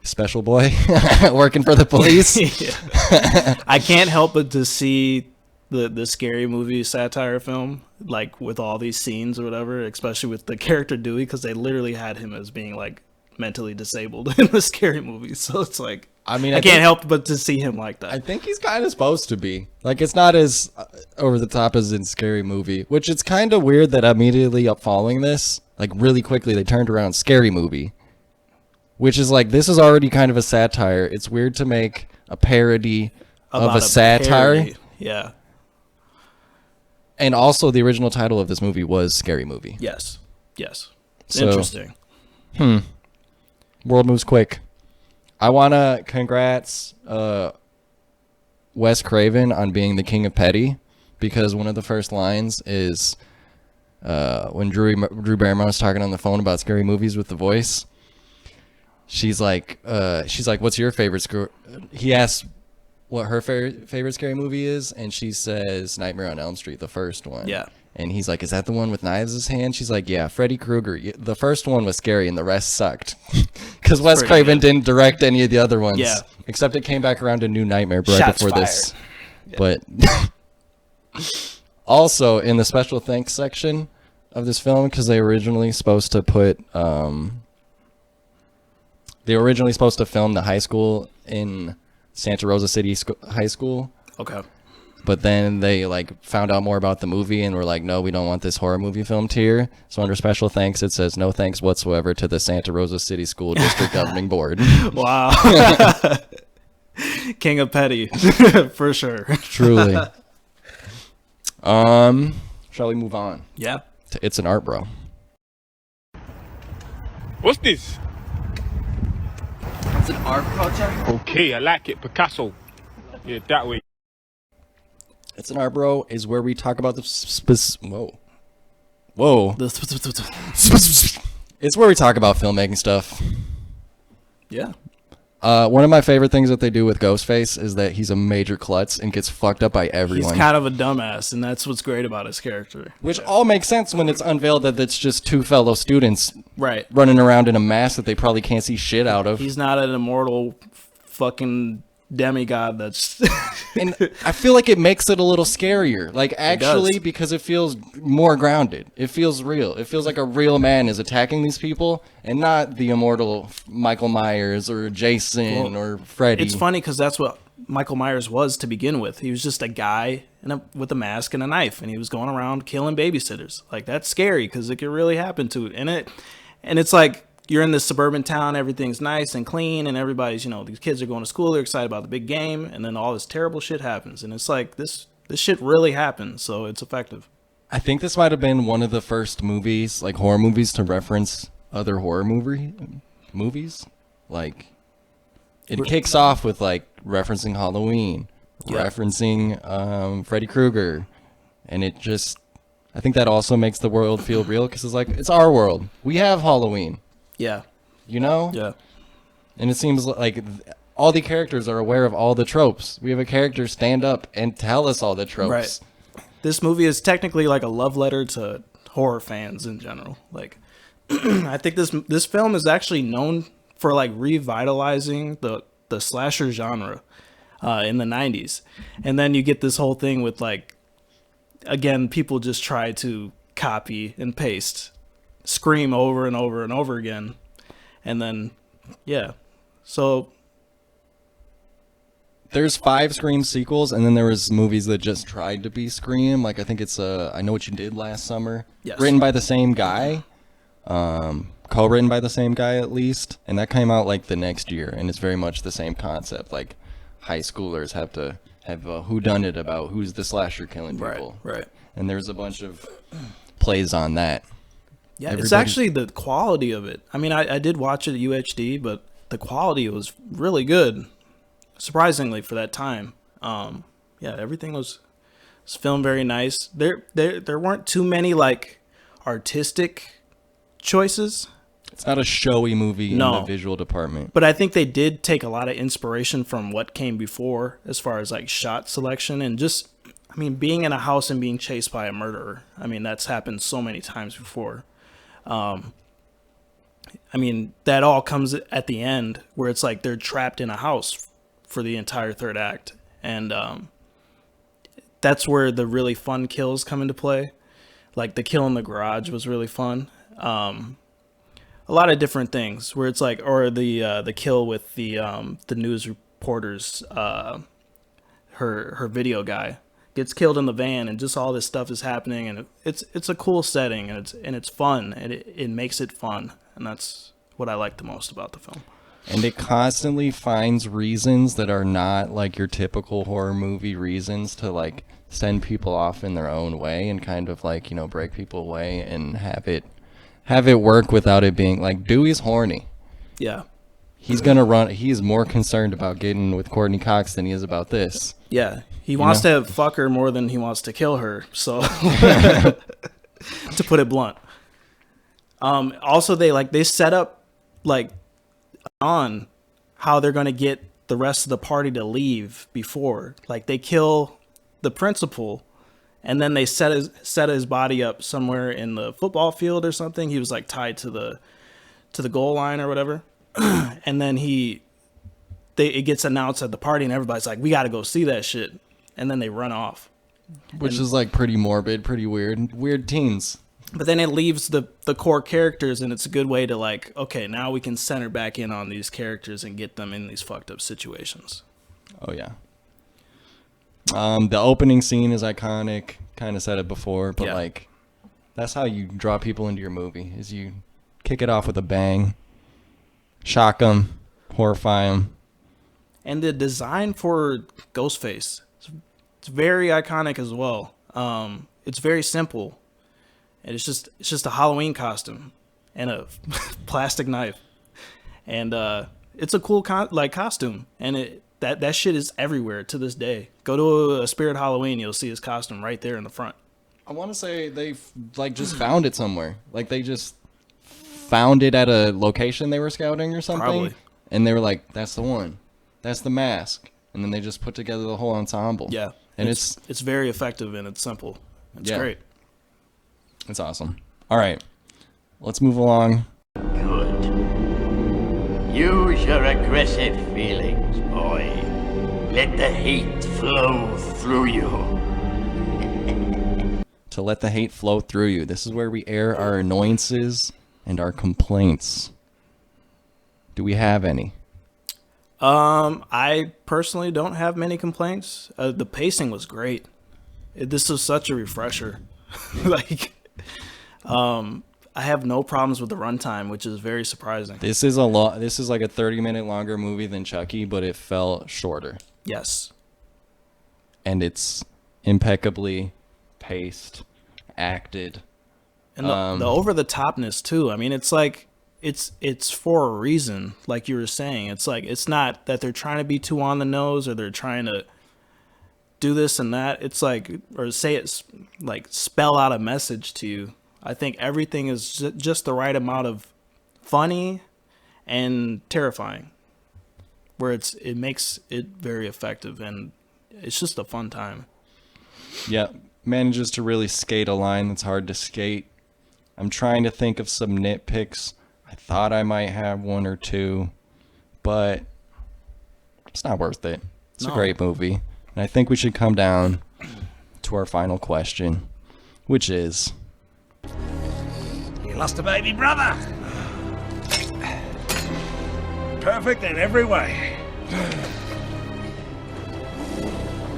special boy working for the police. I can't help but to see the Scary Movie satire film, like with all these scenes or whatever, especially with the character Dewey, because they literally had him as being like mentally disabled in the Scary Movie. So it's like, I mean, I can't help but to see him like that. I think he's kind of supposed to be. Like, it's not as over the top as in Scary Movie, which it's kind of weird that immediately up following this, like really quickly, they turned around Scary Movie, which is like, this is already kind of a satire. It's weird to make a parody of About a satire. parody. Yeah. And also, the original title of this movie was Scary Movie. Yes. Yes. So- Interesting. World moves quick. I want to congrats Wes Craven on being the king of petty, because one of the first lines is when Drew Barrymore was talking on the phone about scary movies with the voice. She's like, what's your favorite He asks what her favorite scary movie is, and she says Nightmare on Elm Street, the first one. Yeah. And he's like, is that the one with knives in his hand? She's like, yeah, Freddy Krueger. The first one was scary and the rest sucked. Because Wes pretty Craven good. didn't direct any of the other ones. Yeah. Except it came back around to New Nightmare right Shots before this. But also in the special thanks section of this film, because they were originally supposed to put... they were originally supposed to film the high school in Santa Rosa City High School. Okay. But then they like found out more about the movie and were like, no, we don't want this horror movie filmed here. So under special thanks, it says no thanks whatsoever to the Santa Rosa City School District Governing Board. Wow. King of petty, for sure. Truly. Shall we move on Yeah. to It's an Art Bro? What's this? It's an art project. Okay, I like it. Picasso. Yeah, that way. It's an Art Bro is where we talk about the whoa. It's where we talk about filmmaking stuff. Yeah. One of my favorite things that they do with Ghostface is that he's a major klutz and gets fucked up by everyone. He's kind of a dumbass, and that's what's great about his character. Which all makes sense when it's unveiled that it's just two fellow students Right. running around in a mask that they probably can't see shit out of. He's not an immortal fucking demigod that's... And I feel like it makes it a little scarier. Like, actually, does. because it feels more grounded. It feels real. It feels like a real man is attacking these people and not the immortal Michael Myers or Jason or Freddy. It's funny because that's what Michael Myers was to begin with. He was just a guy with a mask and a knife, and he was going around killing babysitters. Like, that's scary because it could really happen to it. And it's like, you're in this suburban town, everything's nice and clean, and everybody's, these kids are going to school, they're excited about the big game, and then all this terrible shit happens. And it's like, this shit really happens, so it's effective. I think this might have been one of the first movies, like horror movies, to reference other horror movies. Like, it kicks off with, like, referencing Halloween, referencing Freddy Krueger, and it just... I think that also makes the world feel real, because it's like, it's our world. We have Halloween. Yeah. You know? Yeah. And it seems like all the characters are aware of all the tropes. We have a character stand up and tell us all the tropes. Right. This movie is technically like a love letter to horror fans in general. Like, I think this film is actually known for like revitalizing the slasher genre in the 90s. And then you get this whole thing with like, again, people just try to copy and paste Scream over and over and over again. And then, yeah. So there's 5 Scream sequels, and then there was movies that just tried to be Scream. Like, I think it's I Know What You Did Last Summer. Yes. Written by the same guy. Co-written by the same guy, at least. And that came out, like, the next year, and it's very much the same concept. Like, high schoolers have to have a whodunit about who's the slasher killing people. Right. And there's a bunch of plays on that. Yeah, it's Everybody- actually the quality of it. I mean, I did watch it at UHD, but the quality was really good, surprisingly for that time. Yeah, everything was filmed very nice. There weren't too many like artistic choices, It's not a showy movie in No. the visual department. but I think they did take a lot of inspiration from what came before as far as like shot selection and just, I mean, being in a house and being chased by a murderer. I mean, that's happened so many times before. I mean, that all comes at the end where it's like they're trapped in a house for the entire third act. And that's where the really fun kills come into play. Like the kill in the garage was really fun. A lot of different things where it's like, or the kill with the news reporters, her video guy gets killed in the van, and just all this stuff is happening, and it's a cool setting, and it's fun, and it makes it fun, and that's what I like the most about the film. And it constantly finds reasons that are not like your typical horror movie reasons to like send people off in their own way and kind of like, you know, break people away and have it work without it being like Dewey's horny. Yeah, He's gonna run. He's more concerned about getting with Courtney Cox than he is about this. yeah. He wants know? to fuck her more than he wants to kill her. So, to put it blunt. Also, they set up like on how they're gonna get the rest of the party to leave before. Like they kill the principal, and then they set his body up somewhere in the football field or something. He was like tied to the goal line or whatever, and then it gets announced at the party, and everybody's like, "We got to go see that shit," and then they run off. Which is like pretty morbid, pretty weird teens. But then it leaves the core characters, and it's a good way to like, okay, now we can center back in on these characters and get them in these fucked up situations. Oh yeah. The opening scene is iconic. Kind of said it before, but Yeah. like, that's how you draw people into your movie. Is you kick it off with a bang, shock them, horrify them. And the design for Ghostface, it's very iconic as well. It's very simple, and it's just a Halloween costume and a plastic knife, and it's a cool costume, and that shit is everywhere to this day. Go to a Spirit Halloween, you'll see his costume right there in the front. I want to say they like just found it somewhere. Like they just found it at a location they were scouting or something, Probably. and they were like, "That's the one, that's the mask," and then they just put together the whole ensemble. Yeah, and it's very effective and it's simple. It's Yeah. great. it's awesome. All right, let's move along. Good. Use your aggressive feelings, boy. Let the heat flow through you. To let the hate flow through you. This is where we air our annoyances and our complaints. Do we have any? I personally don't have many complaints. The pacing was great. This was such a refresher. Like, I have no problems with the runtime, which is very surprising. This is like a 30-minute longer movie than Chucky, but it felt shorter. Yes. And it's impeccably paced, acted. And the over the topness too. I mean, it's like it's for a reason, like you were saying. It's like it's not that they're trying to be too on the nose or they're trying to do this and that. It's like, or say it's like spell out a message to you. I think everything is just the right amount of funny and terrifying, where it makes it very effective, and it's just a fun time. Yeah, manages to really skate a line that's hard to skate. I'm trying to think of some nitpicks. I thought I might have one or two, but it's not worth it. It's a No. great movie. And I think we should come down to our final question, which is, You lost a baby brother. Perfect in every way.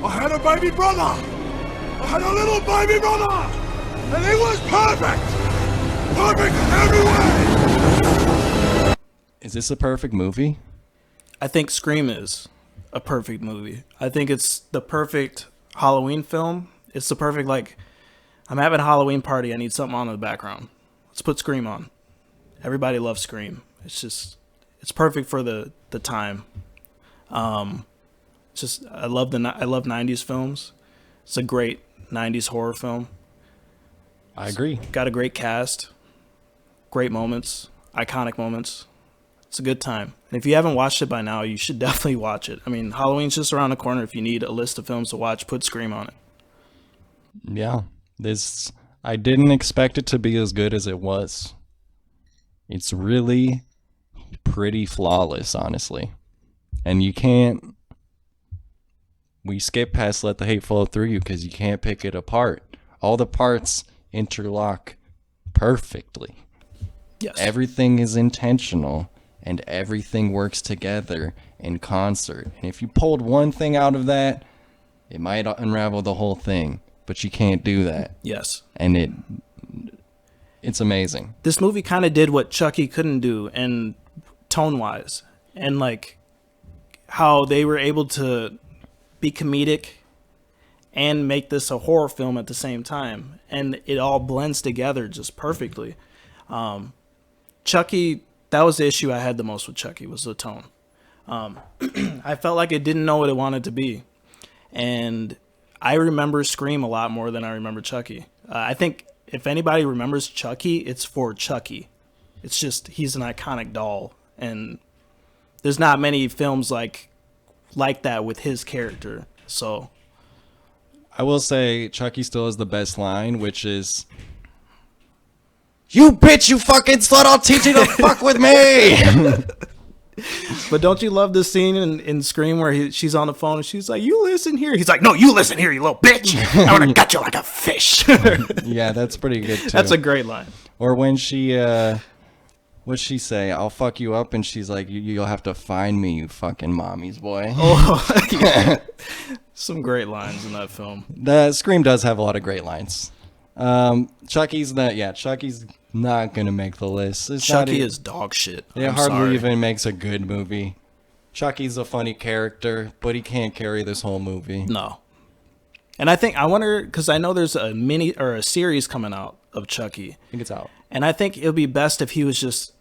I had a baby brother! I had a little baby brother! And he was perfect! Perfect in every way! is this a perfect movie? I think Scream is a perfect movie. I think it's the perfect Halloween film. It's the perfect, like, I'm having a Halloween party. I need something on in the background. let's put Scream on. Everybody loves Scream. It's perfect for the time. I love 90s films. It's a great 90s horror film. I agree. Got a great cast, great moments, iconic moments. It's a good time. And if you haven't watched it by now, you should definitely watch it. I mean, Halloween's just around the corner. If you need a list of films to watch, put Scream on it. Yeah. I didn't expect it to be as good as it was. It's really pretty flawless, honestly. And we skip past Let the Hate Flow Through You because you can't pick it apart. All the parts interlock perfectly. Yes. Everything is intentional and everything works together in concert. And if you pulled one thing out of that, it might unravel the whole thing, but you can't do that. Yes. And it's amazing. This movie kind of did what Chucky couldn't do, and tone-wise, and like how they were able to be comedic and make this a horror film at the same time, and it all blends together just perfectly. Chucky, that was the issue I had the most with Chucky, was the tone. I felt like it didn't know what it wanted to be, and I remember Scream a lot more than I remember Chucky. I think if anybody remembers Chucky, it's for Chucky. It's just, he's an iconic doll, and there's not many films like that with his character. So I will say Chucky still has the best line, which is, "You bitch, you fucking slut, I'll teach you to fuck with me." But don't you love this scene in Scream where she's on the phone and she's like, "You listen here." He's like, "No, you listen here, you little bitch. I would have got you like a fish." Yeah, that's pretty good too. That's a great line. Or when she, what'd she say? "I'll fuck you up," and she's like, "You'll have to find me, you fucking mommy's boy." Oh, yeah. Some great lines in that film. The Scream does have a lot of great lines. Chucky's not gonna make the list. Chucky is dog shit. It hardly even makes a good movie. Chucky's a funny character, but he can't carry this whole movie. No. And I wonder, because I know there's a mini or a series coming out of Chucky. I think it's out. And I think it would be best if he was just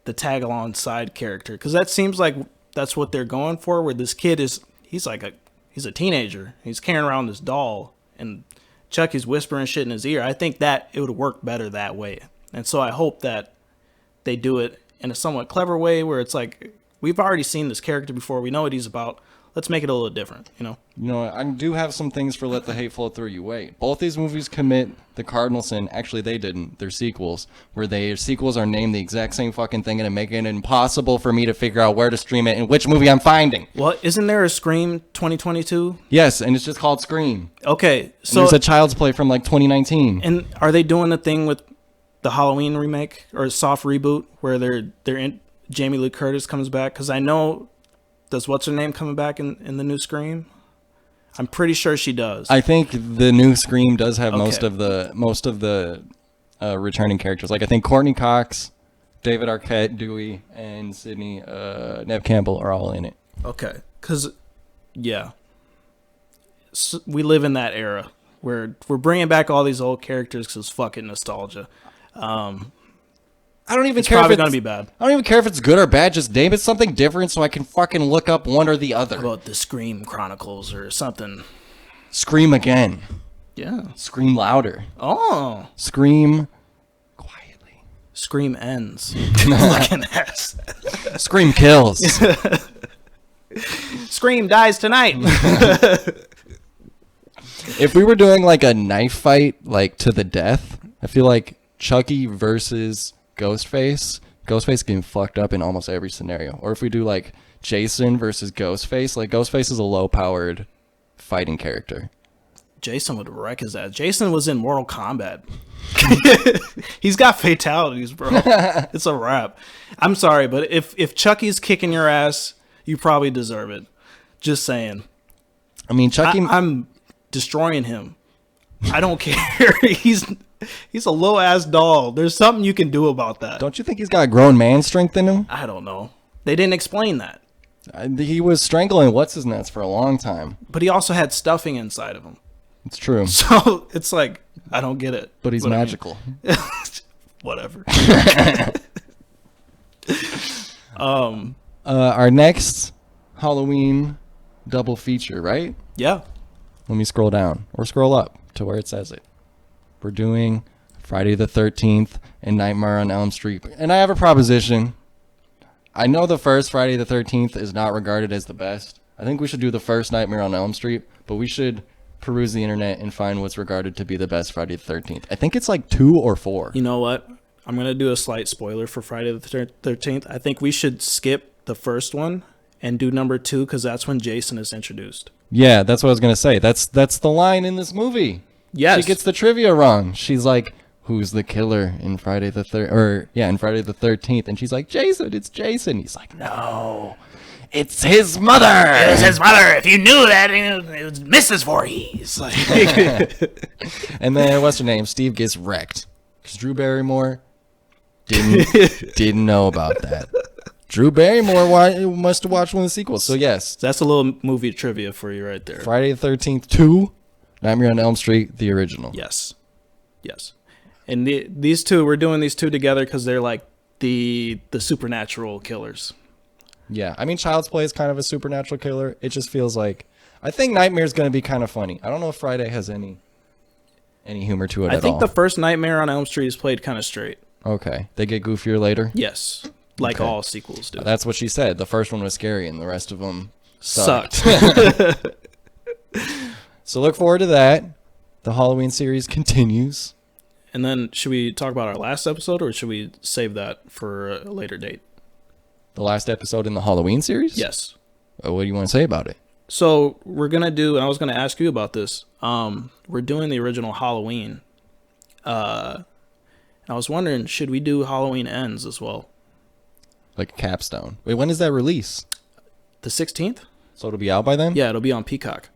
the tag along side character, because that seems like that's what they're going for, where this kid he's a teenager. He's carrying around this doll, and Chucky's whispering shit in his ear. I think that it would work better that way. And so I hope that they do it in a somewhat clever way where it's like, we've already seen this character before. We know what he's about. Let's make it a little different, you know? You know, I do have some things for Let the Hate Flow Through You. Wait. Both these movies commit the cardinal sin. Actually, they didn't. They're sequels. Where their sequels are named the exact same fucking thing and making it impossible for me to figure out where to stream it and which movie I'm finding. Well, isn't there a Scream 2022? Yes, and it's just called Scream. Okay, so... And there's a Child's Play from like 2019. And are they doing the thing with the Halloween remake or a soft reboot where Jamie Lee Curtis comes back? Because I know... Does what's her name coming back in the new Scream? I'm pretty sure she does. I think the new Scream does have most of the returning characters. Like I think Courtney Cox, David Arquette, Dewey, and Sydney Neve Campbell are all in it. Okay, because we live in that era where we're bringing back all these old characters because fucking nostalgia. I don't even it's care probably if gonna be bad. I don't even care if it's good or bad. Just name it something different so I can fucking look up one or the other. How about the Scream Chronicles or something? Scream again. Yeah. Scream louder. Oh. Scream quietly. Scream ends. Fucking ass. Scream kills. Scream dies tonight. If we were doing like a knife fight, like to the death, I feel like Chucky versus Ghostface getting fucked up in almost every scenario. Or if we do like Jason versus Ghostface, like Ghostface is a low-powered fighting character. Jason would wreck his ass. Jason was in Mortal Kombat. He's got fatalities, bro. It's a wrap. I'm sorry, but if Chucky's kicking your ass, you probably deserve it. Just saying. I mean, Chucky... I'm destroying him. I don't care. He's a low ass doll. There's something you can do about that. Don't you think he's got grown man strength in him? I don't know. They didn't explain that. He was strangling what's-his-nuts for a long time. But he also had stuffing inside of him. It's true. So it's like, I don't get it. But he's magical. whatever. Our next Halloween double feature, right? Yeah. Let me scroll down or scroll up to where it says it. We're doing Friday the 13th and Nightmare on Elm Street. And I have a proposition. I know the first Friday the 13th is not regarded as the best. I think we should do the first Nightmare on Elm Street, but we should peruse the internet and find what's regarded to be the best Friday the 13th. I think it's like 2 or 4. You know what? I'm going to do a slight spoiler for Friday the 13th. I think we should skip the first one and do number 2 because that's when Jason is introduced. Yeah, that's what I was going to say. That's the line in this movie. Yes. She gets the trivia wrong. She's like, who's the killer in Friday the 13th? And she's like, Jason, it's Jason. He's like, no, it's his mother. It's his mother. If you knew that, it was Mrs. Voorhees. And then what's her name? Steve gets wrecked because Drew Barrymore didn't know about that. Drew Barrymore must have watched one of the sequels. So yes, That's a little movie trivia for you right there. Friday the 13th 2, Nightmare on Elm Street, the original. Yes. Yes. And these two, we're doing these two together because they're like the supernatural killers. Yeah, I mean, Child's Play is kind of a supernatural killer. It just feels like, I think Nightmare's going to be kind of funny. I don't know if Friday has any humor to it at all. I think the first Nightmare on Elm Street is played kind of straight. Okay, they get goofier later. Yes. Like Okay. all sequels do. That's what she said. The first one was scary, and the rest of them Sucked. So look forward to that. The Halloween series continues. And then should we talk about our last episode or should we save that for a later date? The last episode in the Halloween series? Yes. What do you want to say about it? So we're going to do, and I was going to ask you about this. We're doing the original Halloween. And I was wondering, should we do Halloween Ends as well? Like a capstone. Wait, when does that release? The 16th? So it'll be out by then? Yeah, it'll be on Peacock.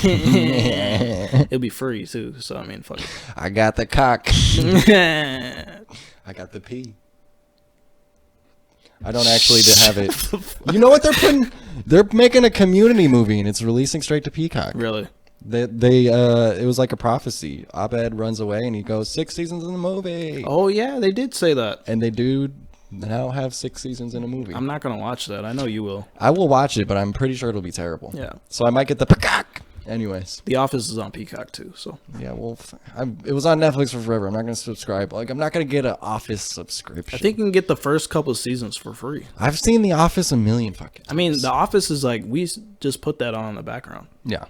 It'll be free too, so I mean, fuck it. I got the cock. I got the pee. I don't actually have it. You know what they're putting? They're making a Community movie and it's releasing straight to Peacock. Really? It was like a prophecy. Abed runs away and he goes 6 seasons in the movie. Oh yeah, they did say that. And they do now have 6 seasons in a movie. I'm not gonna watch that. I know you will. I will watch it, but I'm pretty sure it'll be terrible. Yeah. So I might get the Peacock. Anyways. The Office is on Peacock too, so. Yeah, well, it was on Netflix for forever. I'm not going to subscribe. Like, I'm not going to get an Office subscription. I think you can get the first couple of seasons for free. I've seen The Office a million fucking times. I mean, The Office is like, we just put that on in the background. Yeah.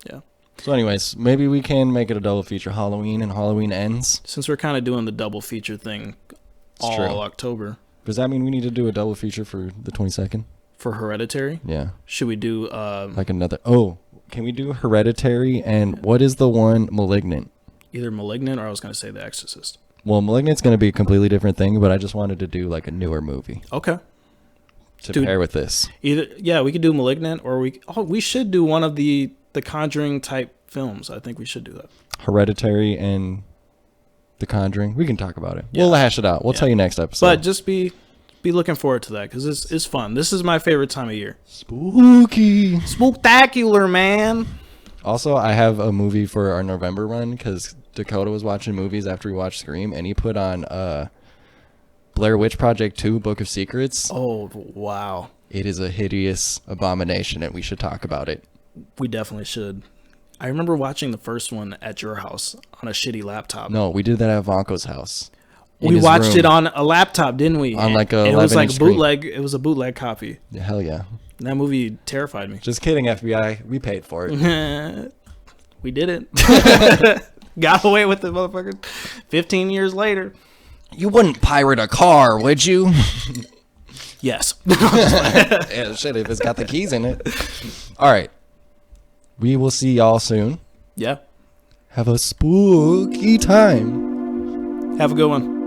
Yeah. So anyways, maybe we can make it a double feature, Halloween and Halloween Ends. Since we're kind of doing the double feature thing all true. October. Does that mean we need to do a double feature for the 22nd? For Hereditary? Yeah. Should we do, Like another... Oh, can we do Hereditary and what is the one, Malignant? either Malignant or I was going to say The Exorcist. Well, Malignant's going to be a completely different thing, but I just wanted to do like a newer movie Okay. to Dude. pair with this. Either, yeah, we could do Malignant or we should do one of the Conjuring type films. I think we should do that. Hereditary and The Conjuring. We can talk about it. Yeah. We'll hash it out. We'll Yeah. tell you next episode. But just be looking forward to that because it's fun. This is my favorite time of year. Spooky. Spooktacular, man. Also, I have a movie for our November run because Dakota was watching movies after we watched Scream, and he put on Blair Witch Project 2, Book of Secrets. Oh, wow. It is a hideous abomination, and we should talk about it. We definitely should. I remember watching the first one at your house on a shitty laptop. No, we did that at Vanko's house. In we his watched room. it on a laptop, didn't we? On like a And it was like 11-inch screen. bootleg. It was a bootleg copy. Yeah, hell yeah. And that movie terrified me. Just kidding, FBI. We paid for it. We did it. Got away with it, motherfucker. 15 years later. You wouldn't pirate a car, would you? Yes. Yeah, shit, if it's got the keys in it. All right. We will see y'all soon. Yeah. Have a spooky time. Have a good one.